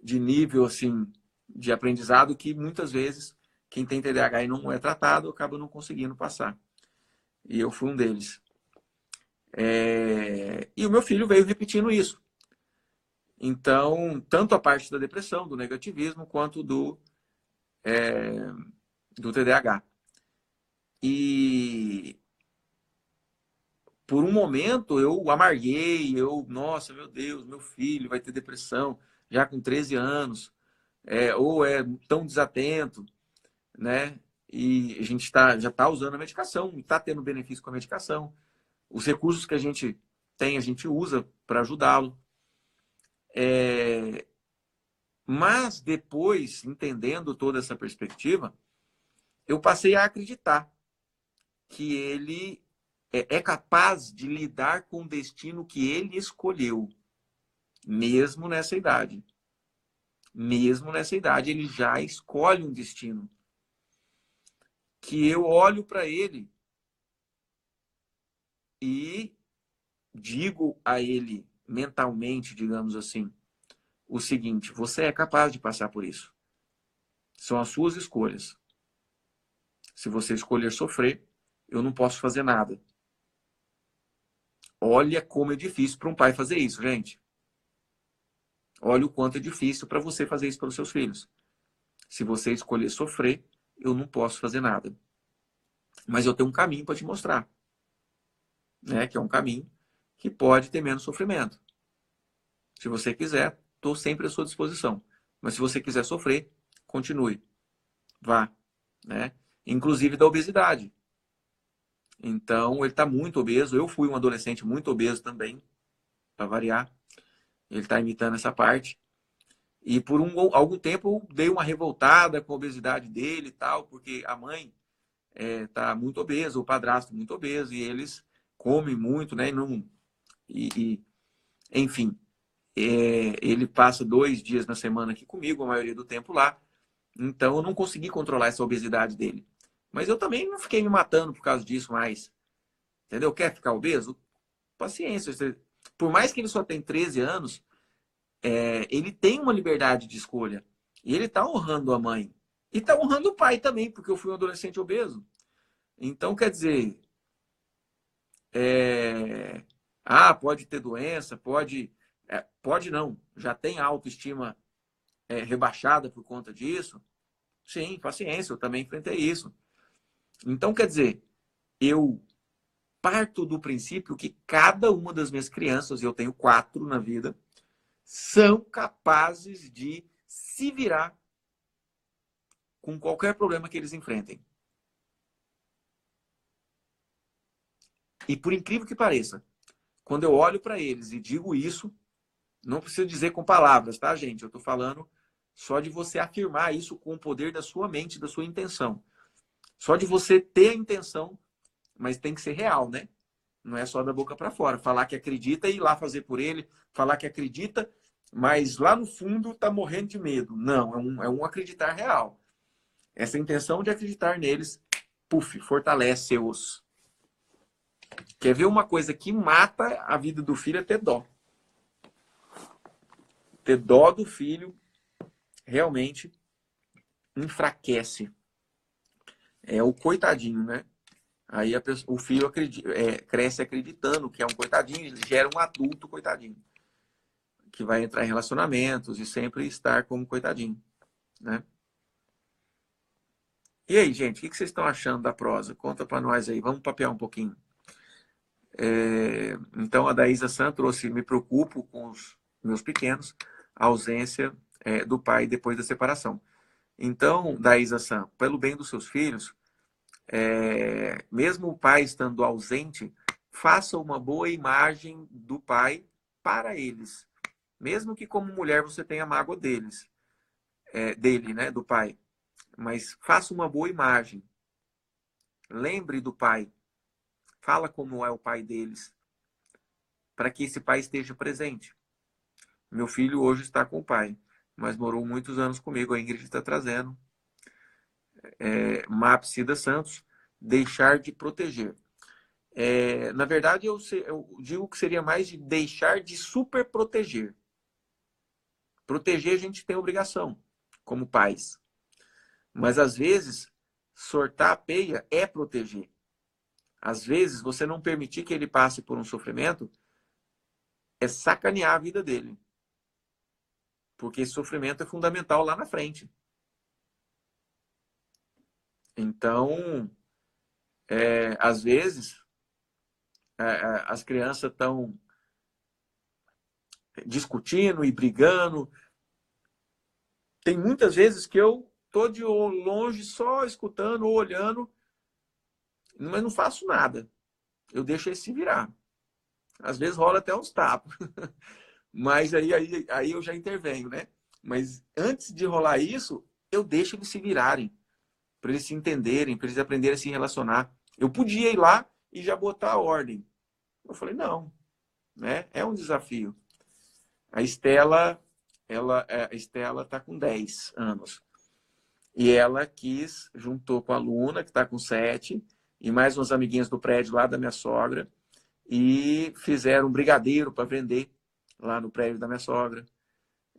de nível assim, de aprendizado que muitas vezes quem tem TDAH e não é tratado acaba não conseguindo passar. E eu fui um deles. E o meu filho veio repetindo isso. Então, tanto a parte da depressão, do negativismo, quanto do TDAH. E por um momento eu amarguei, nossa, meu Deus, meu filho vai ter depressão já com 13 anos, ou é tão desatento, né? E a gente já está usando a medicação, está tendo benefício com a medicação. Os recursos que a gente tem, a gente usa para ajudá-lo. Mas depois, entendendo toda essa perspectiva, eu passei a acreditar que ele é capaz de lidar com o destino que ele escolheu, mesmo nessa idade. Mesmo nessa idade, ele já escolhe um destino. Que eu olho para ele e digo a ele mentalmente, digamos assim, o seguinte: você é capaz de passar por isso. São as suas escolhas. Se você escolher sofrer, eu não posso fazer nada. Olha como é difícil para um pai fazer isso, gente. Olha o quanto é difícil para você fazer isso pelos seus filhos. Se você escolher sofrer, eu não posso fazer nada. Mas eu tenho um caminho para te mostrar, né? Que é um caminho que pode ter menos sofrimento. Se você quiser, estou sempre à sua disposição. Mas se você quiser sofrer, continue. Vá, né? Inclusive da obesidade. Então, ele está muito obeso. Eu fui um adolescente muito obeso também, para variar. Ele está imitando essa parte. E por algum tempo eu dei uma revoltada com a obesidade dele e tal, porque a mãe está muito obesa, o padrasto muito obeso, e eles comem muito, né? Enfim, ele passa 2 dias na semana aqui comigo, a maioria do tempo lá. Então eu não consegui controlar essa obesidade dele. Mas eu também não fiquei me matando por causa disso mais. Entendeu? Quer ficar obeso? Paciência. Por mais que ele só tenha 13 anos, ele tem uma liberdade de escolha. E ele está honrando a mãe. E está honrando o pai também, porque eu fui um adolescente obeso. Então, quer dizer, pode ter doença, pode não, já tem autoestima rebaixada por conta disso. Sim, paciência, eu também enfrentei isso. Então, quer dizer, eu parto do princípio que cada uma das minhas crianças, eu tenho 4 na vida, são capazes de se virar com qualquer problema que eles enfrentem. E por incrível que pareça, quando eu olho para eles e digo isso, não preciso dizer com palavras, tá, gente? Eu estou falando só de você afirmar isso com o poder da sua mente, da sua intenção. Só de você ter a intenção, mas tem que ser real, né? Não é só da boca para fora. Falar que acredita e ir lá fazer por ele, falar que acredita, mas lá no fundo está morrendo de medo. Não, é um acreditar real. Essa intenção de acreditar neles, fortalece-os. Quer ver uma coisa que mata a vida do filho? É ter dó. Ter dó do filho realmente enfraquece. É o coitadinho, né? Aí o filho cresce acreditando que é um coitadinho, ele gera um adulto coitadinho, que vai entrar em relacionamentos e sempre estar como coitadinho, né? E aí, gente, o que vocês estão achando da prosa? Conta para nós aí, vamos papear um pouquinho. Então, a Daísa San trouxe Me Preocupo com os meus pequenos, a ausência do pai depois da separação. Então, Daísa San, pelo bem dos seus filhos, mesmo o pai estando ausente, faça uma boa imagem do pai para eles. Mesmo que como mulher você tenha mágoa dele, né, do pai. Mas faça uma boa imagem. Lembre do pai. Fala como é o pai deles. Para que esse pai esteja presente. Meu filho hoje está com o pai, mas morou muitos anos comigo. A Ingrid está trazendo. Mapsida Santos, deixar de proteger. Na verdade, eu digo que seria mais de deixar de super proteger. Proteger a gente tem obrigação, como pais. Mas, às vezes, sortar a peia é proteger. Às vezes, você não permitir que ele passe por um sofrimento é sacanear a vida dele. Porque esse sofrimento é fundamental lá na frente. Então, às vezes, as crianças estão discutindo e brigando. Tem muitas vezes que eu estou de longe só escutando ou olhando, mas não faço nada. Eu deixo ele se virar. Às vezes rola até uns tapas. Mas aí eu já intervenho, né? Mas antes de rolar isso, eu deixo eles se virarem. Para eles se entenderem, para eles aprenderem a se relacionar. Eu podia ir lá e já botar a ordem. Eu falei, não. Né? É um desafio. A Estela está com 10 anos. E ela juntou com a Luna, que está com 7, e mais umas amiguinhas do prédio lá da minha sogra, e fizeram um brigadeiro para vender lá no prédio da minha sogra.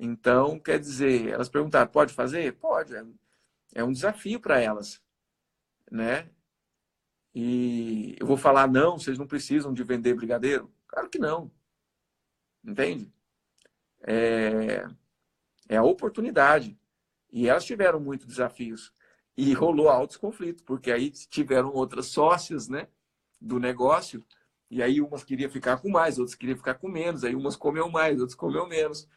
Então, quer dizer, elas perguntaram, pode fazer? Pode, é um desafio para elas, né? E eu vou falar, não, vocês não precisam de vender brigadeiro? Claro que não, entende? É a oportunidade. E elas tiveram muitos desafios. E rolou altos conflitos, porque aí tiveram outras sócias, né, do negócio, e aí umas queriam ficar com mais, outras queriam ficar com menos, aí umas comeu mais, outras comeu menos.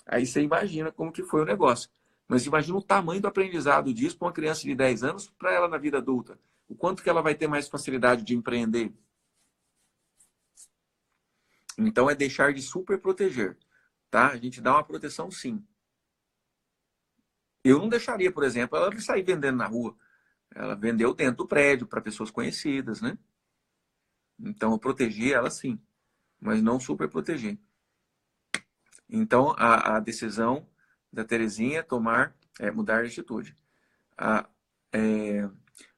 Aí você imagina como que foi o negócio. Mas imagina o tamanho do aprendizado disso para uma criança de 10 anos para ela na vida adulta. O quanto que ela vai ter mais facilidade de empreender. Então é deixar de super proteger, tá? A gente dá uma proteção sim. Eu não deixaria, por exemplo, ela sair vendendo na rua. Ela vendeu dentro do prédio para pessoas conhecidas, né? Então eu protegi ela sim, mas não super proteger. Então a decisão da Terezinha é mudar de atitude. A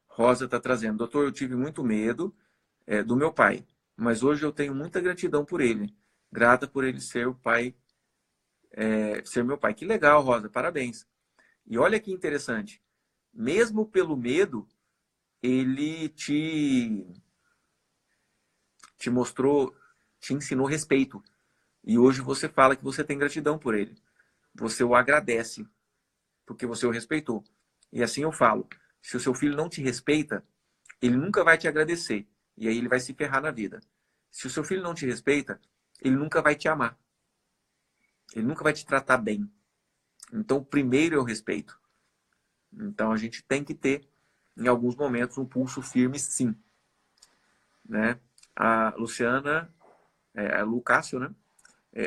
Rosa está trazendo, doutor, eu tive muito medo do meu pai, mas hoje eu tenho muita gratidão por ele. Grata por ele ser o pai, ser meu pai. Que legal, Rosa, parabéns. E olha que interessante, mesmo pelo medo, ele te mostrou, te ensinou respeito. E hoje você fala que você tem gratidão por ele. Você o agradece, porque você o respeitou. E assim eu falo, se o seu filho não te respeita, ele nunca vai te agradecer. E aí ele vai se ferrar na vida. Se o seu filho não te respeita, ele nunca vai te amar. Ele nunca vai te tratar bem. Então, o primeiro é o respeito. Então, a gente tem que ter, em alguns momentos, um pulso firme, sim. Né? A Luciana, a Lucácio, né?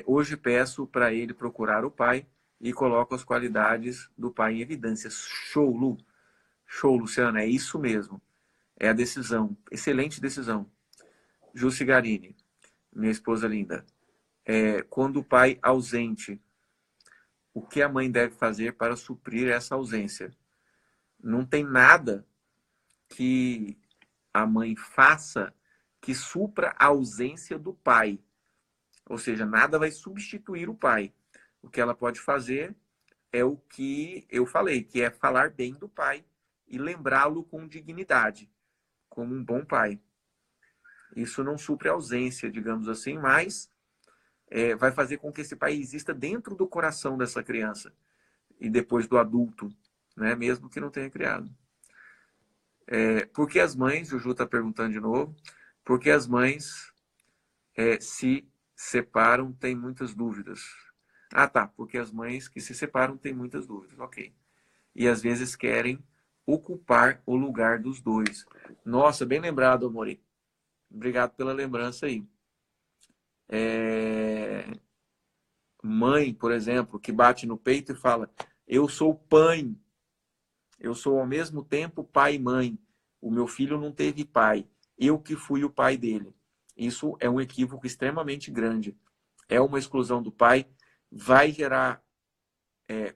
Hoje peço para ele procurar o pai e coloco as qualidades do pai em evidência. Show, Lu. Show, Luciana. É isso mesmo. É a decisão. Excelente decisão. Ju Cigarini, minha esposa linda. Quando o pai ausente, o que a mãe deve fazer para suprir essa ausência? Não tem nada que a mãe faça que supra a ausência do pai. Ou seja, nada vai substituir o pai. O que ela pode fazer é o que eu falei, que é falar bem do pai e lembrá-lo com dignidade, como um bom pai. Isso não supre a ausência, digamos assim, mas vai fazer com que esse pai exista dentro do coração dessa criança e depois do adulto, né? Mesmo que não tenha criado. Por que as mães, Juju está perguntando de novo, por que as mães se separam têm muitas dúvidas? Ah, tá, porque as mães que se separam têm muitas dúvidas, ok. E às vezes querem ocupar o lugar dos dois. Nossa, bem lembrado, Amori. Obrigado pela lembrança aí. Mãe, por exemplo, que bate no peito e fala: eu sou pai, eu sou ao mesmo tempo pai e mãe. O meu filho não teve pai, eu que fui o pai dele. Isso é um equívoco extremamente grande. É uma exclusão do pai, vai gerar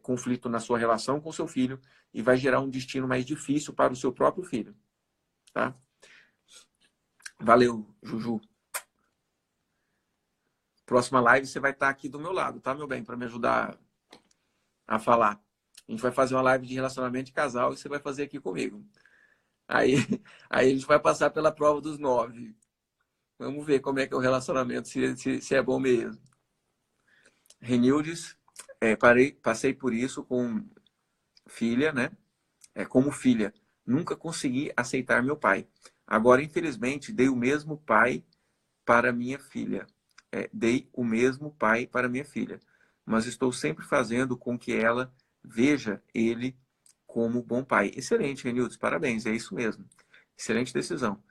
conflito na sua relação com seu filho e vai gerar um destino mais difícil para o seu próprio filho. Tá? Valeu, Juju. Próxima live você vai estar aqui do meu lado, tá, meu bem? Para me ajudar a falar. A gente vai fazer uma live de relacionamento de casal e você vai fazer aqui comigo. Aí a gente vai passar pela prova dos 9. Vamos ver como é que é o relacionamento, se é bom mesmo. Renildes, passei por isso com filha, né? Como filha. Nunca consegui aceitar meu pai. Agora, infelizmente, dei o mesmo pai para minha filha. Dei o mesmo pai para minha filha. Mas estou sempre fazendo com que ela veja ele como bom pai. Excelente, Renildes, parabéns, é isso mesmo. Excelente decisão.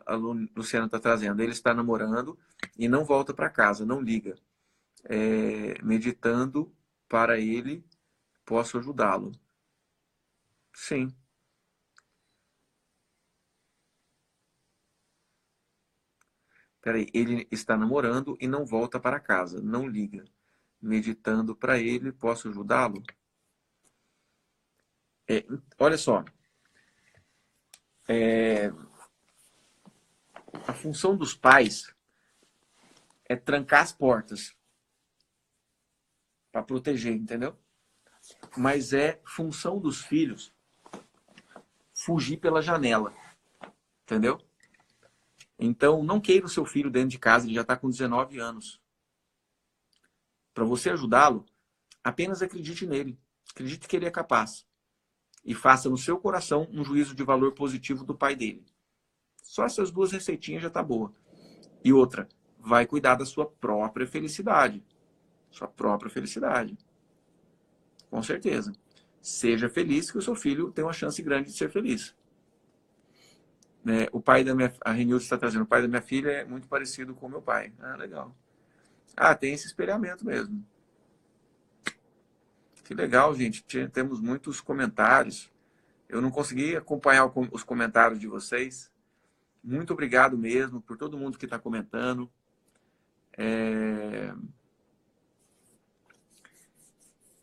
A Luciana está trazendo, ele está namorando e não volta para casa, não liga. Meditando para ele, posso ajudá-lo. Sim. Peraí, ele está namorando e não volta para casa, não liga. Meditando para ele, posso ajudá-lo? Olha só. A função dos pais é trancar as portas para proteger, entendeu? Mas é função dos filhos fugir pela janela, entendeu? Então, não queira o seu filho dentro de casa, ele já está com 19 anos. Para você ajudá-lo, apenas acredite nele. Acredite que ele é capaz. e faça no seu coração um juízo de valor positivo do pai dele. Só essas duas receitinhas já tá boa. E outra, vai cuidar da sua própria felicidade. Sua própria felicidade. Com certeza. Seja feliz, que o seu filho tem uma chance grande de ser feliz. Né? O pai da minha... A Renilde está trazendo. O pai da minha filha é muito parecido com o meu pai. Ah, legal. Ah, tem esse espelhamento mesmo. Que legal, gente. Temos muitos comentários. Eu não consegui acompanhar os comentários de vocês. Muito obrigado mesmo por todo mundo que está comentando.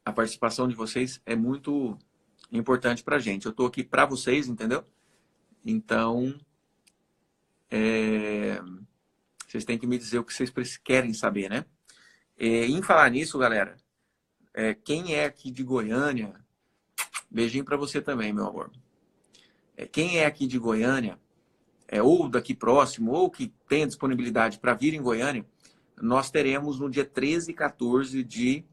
A participação de vocês é muito importante para a gente. Eu estou aqui para vocês, entendeu? Então, vocês têm que me dizer o que vocês querem saber, né? Em falar nisso, galera, quem é aqui de Goiânia, beijinho para você também, meu amor. Quem é aqui de Goiânia, ou daqui próximo, ou que tenha disponibilidade para vir em Goiânia, nós teremos no dia 13 e 14 de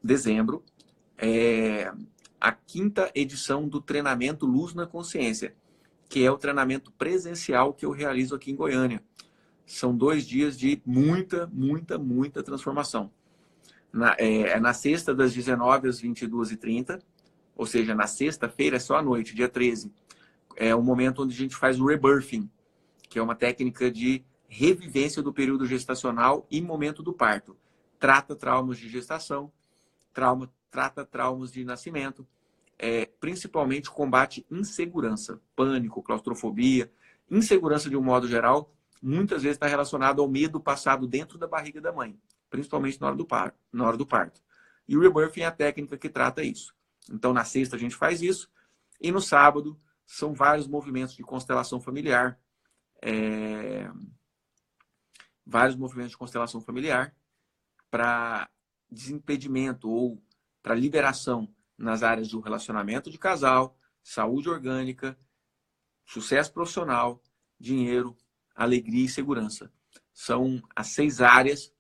dezembro a 5ª edição do treinamento Luz na Consciência, que é o treinamento presencial que eu realizo aqui em Goiânia. São 2 dias de muita transformação. Na sexta, das 19 às 22h30, ou seja, na sexta-feira é só à noite, dia 13. É o momento onde a gente faz o rebirthing, que é uma técnica de revivência do período gestacional e momento do parto. Trata traumas de gestação, trata traumas de nascimento, principalmente combate insegurança, pânico, claustrofobia. Insegurança, de um modo geral, muitas vezes está relacionado ao medo passado dentro da barriga da mãe, principalmente na hora do parto. E o rebirthing é a técnica que trata isso. Então, na sexta a gente faz isso, e no sábado são vários movimentos de constelação familiar, para desimpedimento ou para liberação nas áreas do relacionamento de casal, saúde orgânica, sucesso profissional, dinheiro, alegria e segurança. São as 6 áreas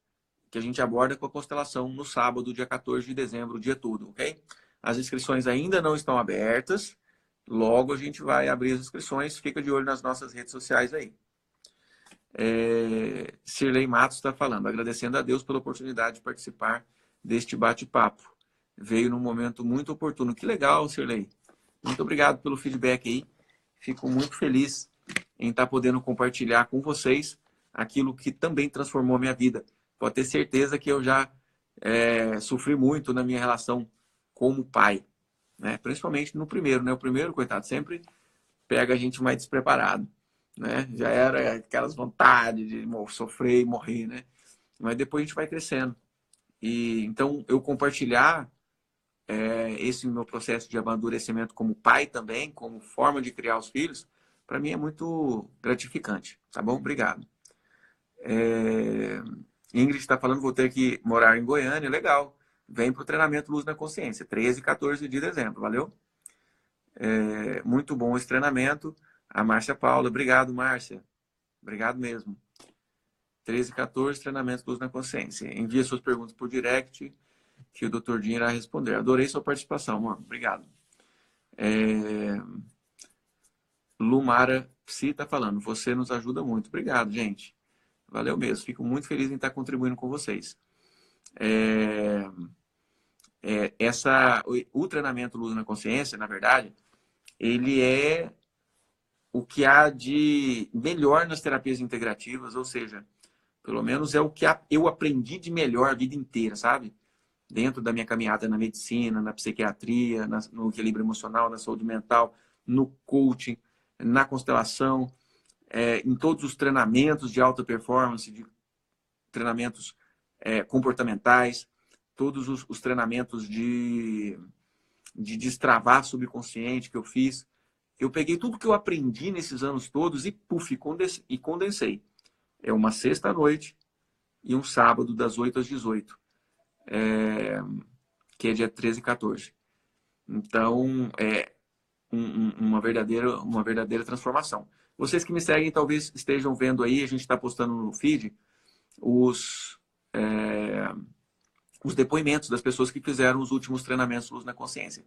que a gente aborda com a constelação no sábado, dia 14 de dezembro, o dia todo, ok? As inscrições ainda não estão abertas. Logo a gente vai abrir as inscrições. Fica de olho nas nossas redes sociais aí. Sirlei Matos está falando, agradecendo a Deus pela oportunidade de participar deste bate-papo. Veio num momento muito oportuno. Que legal, Sirlei. Muito obrigado pelo feedback aí. Fico muito feliz em estar podendo compartilhar com vocês aquilo que também transformou a minha vida. Pode ter certeza que eu já sofri muito na minha relação como pai, né? Principalmente no primeiro, né? O primeiro, coitado, sempre pega a gente mais despreparado, né? Já era aquelas vontades de sofrer e morrer, né? Mas depois a gente vai crescendo. E então eu compartilhar esse meu processo de amadurecimento como pai também, como forma de criar os filhos, para mim é muito gratificante, tá bom? Obrigado. Ingrid está falando, vou ter que morar em Goiânia, legal. Vem para o treinamento Luz na Consciência, 13 e 14 de dezembro, valeu? Muito bom esse treinamento. A Márcia Paula, obrigado, Márcia. Obrigado mesmo. 13 e 14, treinamento Luz na Consciência. Envie suas perguntas por direct, que o Dr. Dinho irá responder. Adorei sua participação, mano. Obrigado. Lumara Psi está falando, você nos ajuda muito. Obrigado, gente. Valeu mesmo. Fico muito feliz em estar contribuindo com vocês. O treinamento Luz na Consciência, na verdade, ele é o que há de melhor nas terapias integrativas, ou seja, pelo menos é o que eu aprendi de melhor a vida inteira, sabe? Dentro da minha caminhada na medicina, na psiquiatria, no equilíbrio emocional, na saúde mental, no coaching, na constelação, em todos os treinamentos de alta performance, de treinamentos comportamentais, todos os treinamentos de destravar subconsciente que eu fiz. Eu peguei tudo que eu aprendi nesses anos todos e, condensei. É uma sexta-noite e um sábado das 8 às 18, que é dia 13 e 14. Então, uma verdadeira transformação. Vocês que me seguem talvez estejam vendo aí, a gente está postando no feed os depoimentos das pessoas que fizeram os últimos treinamentos Luz na Consciência.